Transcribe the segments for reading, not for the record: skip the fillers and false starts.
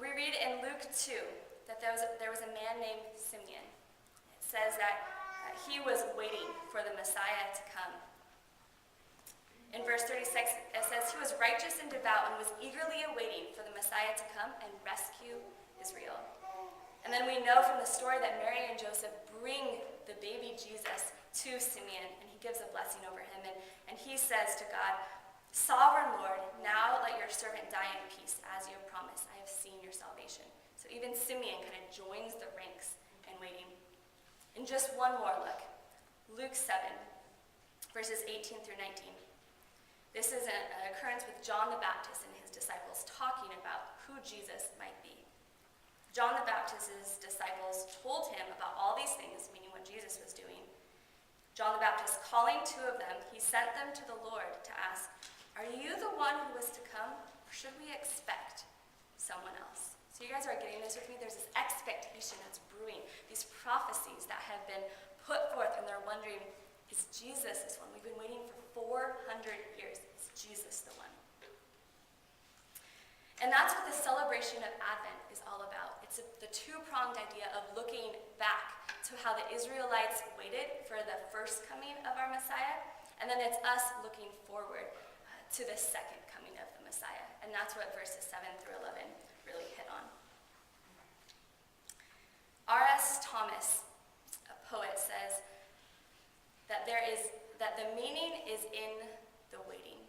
we read in Luke 2 that there was a man named Simeon. It says that he was waiting for the Messiah to come. In verse 36, it says, he was righteous and devout and was eagerly awaiting for the Messiah to come and rescue Israel. And then we know from the story that Mary and Joseph bring the baby Jesus to Simeon, and he gives a blessing over him. And he says to God, Sovereign Lord, now let your servant die in peace, as you have promised. I have seen your salvation. So even Simeon kind of joins the ranks in waiting. And just one more look. Luke 7, verses 18 through 19. This is an occurrence with John the Baptist and his disciples talking about who Jesus might be. John the Baptist's disciples told him about all these things, meaning what Jesus was doing. John the Baptist, calling two of them, he sent them to the Lord to ask, Are you the one who was to come, or should we expect someone else? So you guys are getting this with me? There's this expectation that's brewing, these prophecies that have been put forth, and they're wondering, is Jesus this one? We've been waiting for 400 years. Is Jesus the one? And that's what the celebration of Advent is all about. It's the two-pronged idea of looking back to how the Israelites waited for the first coming of our Messiah, and then it's us looking forward to the second coming of the Messiah. And that's what verses 7 through 11 really hit on. R.S. Thomas, a poet, says that the meaning is in the waiting.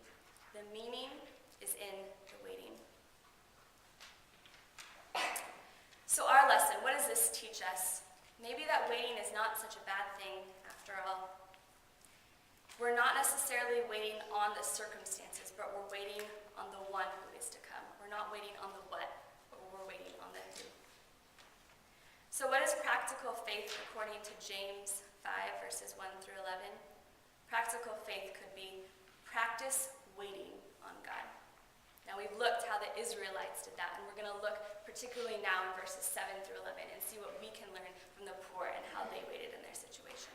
The meaning is in the waiting. So our lesson, what does this teach us? Maybe that waiting is not such a bad thing after all. We're not necessarily waiting on the circumstances, but we're waiting on the one who is to come. We're not waiting on the what, but we're waiting on the who. So what is practical faith according to James 5, verses 1 through 11? Practical faith could be practice waiting on God. Now we've looked how the Israelites did that, and we're going to look particularly now in verses 7 through 11 and see what we can learn from the poor and how they waited in their situation.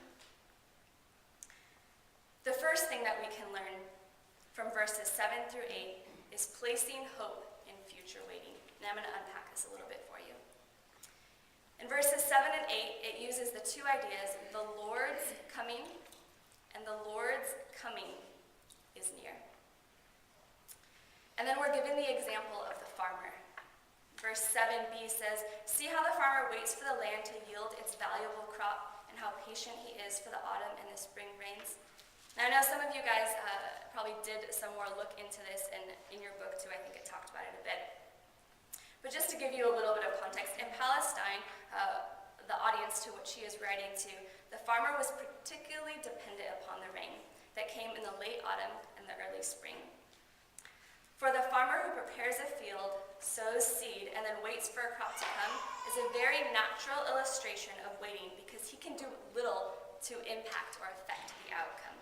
The first thing that we can learn from verses 7 through 8 is placing hope in future waiting. And I'm going to unpack this a little bit for you. In verses 7 and 8, it uses the two ideas, the Lord's coming and the Lord's coming is near. And then we're given the example of the farmer. Verse 7b says, See how the farmer waits for the land to yield its valuable crop, and how patient he is for the autumn and the spring rains. Now I know some of you guys probably did some more look into this, and in your book too, I think it talked about it a bit. But just to give you a little bit of context, in Palestine, the audience to which he is writing to, the farmer was particularly dependent upon the rain that came in the late autumn and the early spring. For the farmer who prepares a field, sows seed, and then waits for a crop to come is a very natural illustration of waiting, because he can do little to impact or affect the outcome.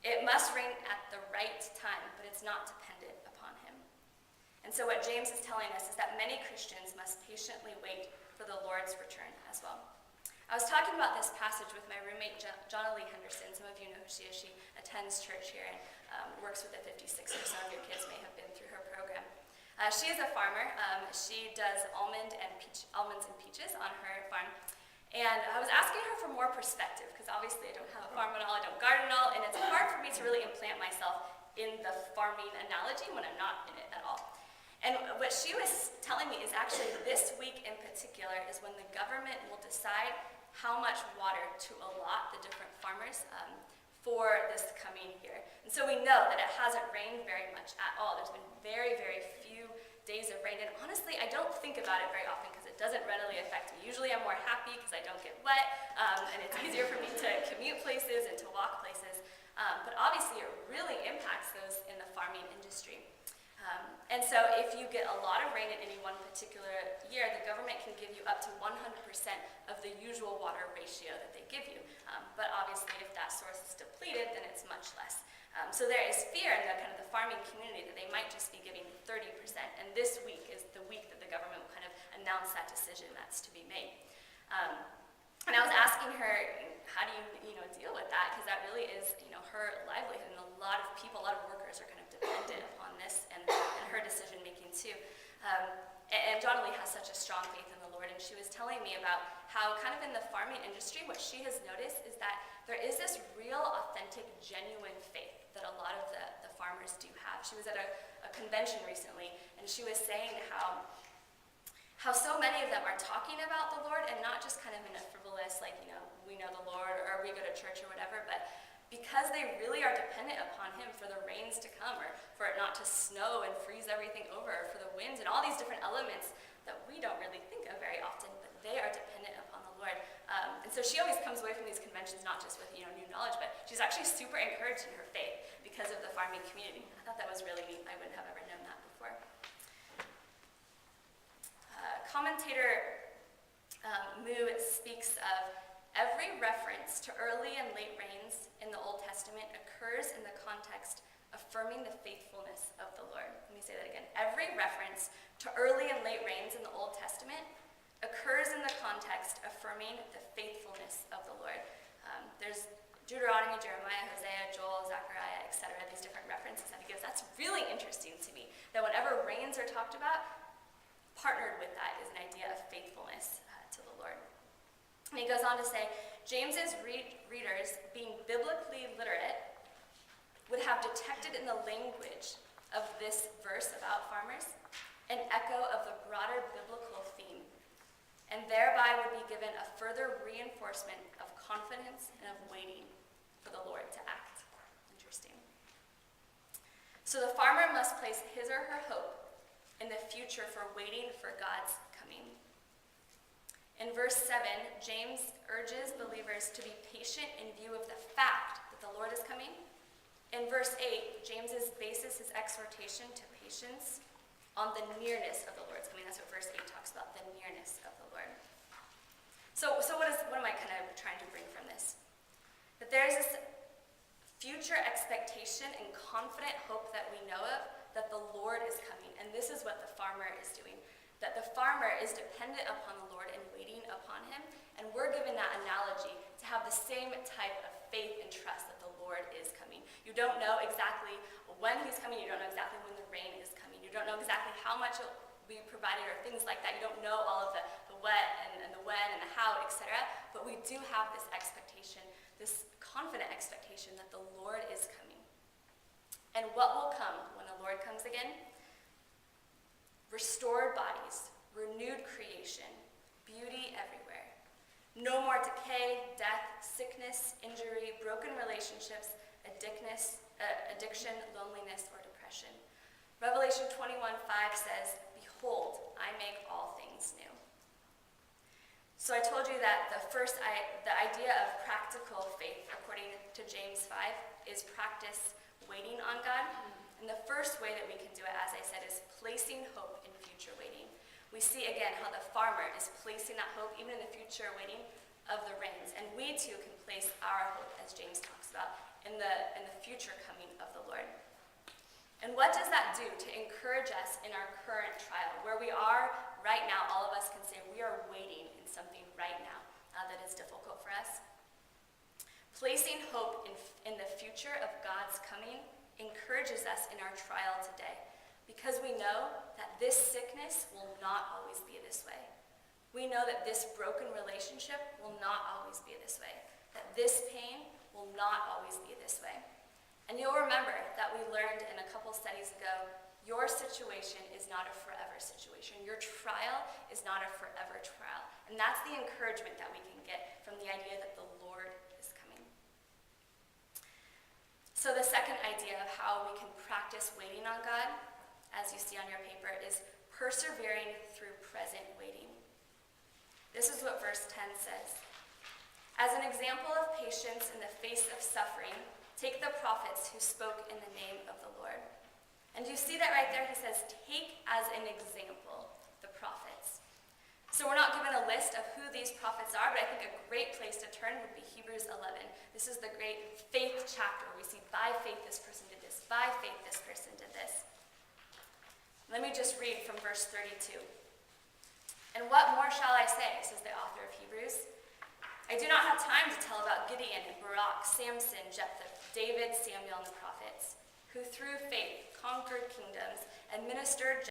It must rain at the right time, but it's not dependent upon him. And so what James is telling us is that many Christians must patiently wait for the Lord's return as well. I was talking about this passage with my roommate, Jonna Lee Henderson. Some of you know who she is. She attends church here and works with the 56ers. Some of your kids may have been through her program. She is a farmer. She does almonds and peaches on her farm. And I was asking her for more perspective, because obviously I don't have a farm at all, I don't garden at all, and it's hard for me to really implant myself in the farming analogy when I'm not in it at all. And what she was telling me is actually this week in particular is when the government will decide how much water to allot the different farmers for this coming year. And so we know that it hasn't rained very much at all. There's been very, very few days of rain. And honestly, I don't think about it very often because it doesn't readily affect me. Usually I'm more happy because I don't get wet, and it's easier for me to commute places and to walk places. But obviously it really impacts those in the farming industry. And so if you get a lot of rain in any one particular year, the government can give you up to 100% of the usual water ratio that they give you. But obviously if that source is depleted, then it's much less. So there is fear in the kind of the farming community that they might just be giving 30%. And this week is the week that the government will kind of announce that decision that's to be made. And I was asking her, how do you deal with that? Because that really is, her livelihood, and a lot of people, a lot of workers are kind of dependent upon this and her decision making too. And Jonalee has such a strong faith in the Lord, and she was telling me about how kind of in the farming industry, what she has noticed is that there is this real, authentic, genuine faith that a lot of the farmers do have. She was at a convention recently, and she was saying how so many of them are talking about the Lord, and not just kind of in a frivolous, like, we know the Lord, or we go to church or whatever, but because they really are dependent upon Him for the rains to come, or for it not to snow and freeze everything over, or for the winds and all these different elements that we don't really think of very often, but they are dependent upon the Lord. And so she always comes away from these conventions not just with new knowledge, but she's actually super encouraged in her faith because of the farming community. I thought that was really neat. I wouldn't have ever known that before. Commentator Moo speaks of every reference to early and late rains in the Old Testament occurs in the context affirming the faithfulness of the Lord. Let me say that again. Every reference to early and late rains in the Old Testament occurs in the context affirming the faithfulness of the Lord. There's Deuteronomy, Jeremiah, Hosea, Joel, Zechariah, etc., these different references that he gives. That's really interesting to me, that whenever rains are talked about, partnered with that is an idea of faithfulness to the Lord. And he goes on to say, James's readers, being biblically literate, would have detected in the language of this verse about farmers an echo of the broader biblical theme, and thereby would be given a further reinforcement of confidence and of waiting for the Lord to act. Interesting. So the farmer must place his or her hope in the future for waiting for God's coming. In verse 7, James urges believers to be patient in view of the fact that the Lord is coming. In verse 8, James bases his exhortation to patience on the nearness of the Lord's coming. That's what verse 8 talks about, the nearness of the Lord. So what am I kind of trying to bring from this? That there's this future expectation and confident hope that we know of that the Lord is coming. And this is what the farmer is doing. That the farmer is dependent upon the Lord and waiting upon Him. And we're given that analogy to have the same type of faith and trust that the Lord is coming. You don't know exactly when He's coming. You don't know exactly when the rain is coming. You don't know exactly how much it will be provided or things like that. You don't know all of the what and the when and the how, etc. But we do have this expectation, this confident expectation that the Lord is coming. And what will come when the Lord comes again? Restored bodies, renewed creation, beauty everywhere. No more decay, death, sickness, injury, broken relationships, addiction, loneliness, or depression. Revelation 21:5 says, "Behold, I make all things new." So I told you that the idea of practical faith, according to James 5, is practice waiting on God. And the first way that we can do it, as I said, is placing hope in future waiting. We see again how the farmer is placing that hope even in the future waiting of the rains. And we too can place our hope, as James talks about, in the future coming of the Lord. And what does that do to encourage us in our current trial? Where we are right now, all of us can say we are waiting in something right now that is difficult for us. Placing hope in the future of God's coming encourages us in our trial today, because we know that this sickness will not always be this way. We know that this broken relationship will not always be this way, that this pain will not always be this way. And you'll remember that we learned in a couple studies ago, your situation is not a forever situation. Your trial is not a forever trial. And that's the encouragement that we can get from the idea that the Lord is coming. So the second idea of how we can practice waiting on God, as you see on your paper, is persevering through present waiting. This is what verse 10 says. As an example of patience in the face of suffering, take the prophets who spoke in the name of the Lord. And you see that right there? He says, take as an example the prophets. So we're not given a list of who these prophets are, but I think a great place to turn would be Hebrews 11. This is the great faith chapter where we see by faith this person did this, by faith this person did this. Let me just read from verse 32. And what more shall I say, says the author of Hebrews? I do not have time to tell about Gideon and Barak, Samson, Jephthah, David, Samuel, and the prophets, who through faith conquered kingdoms, administered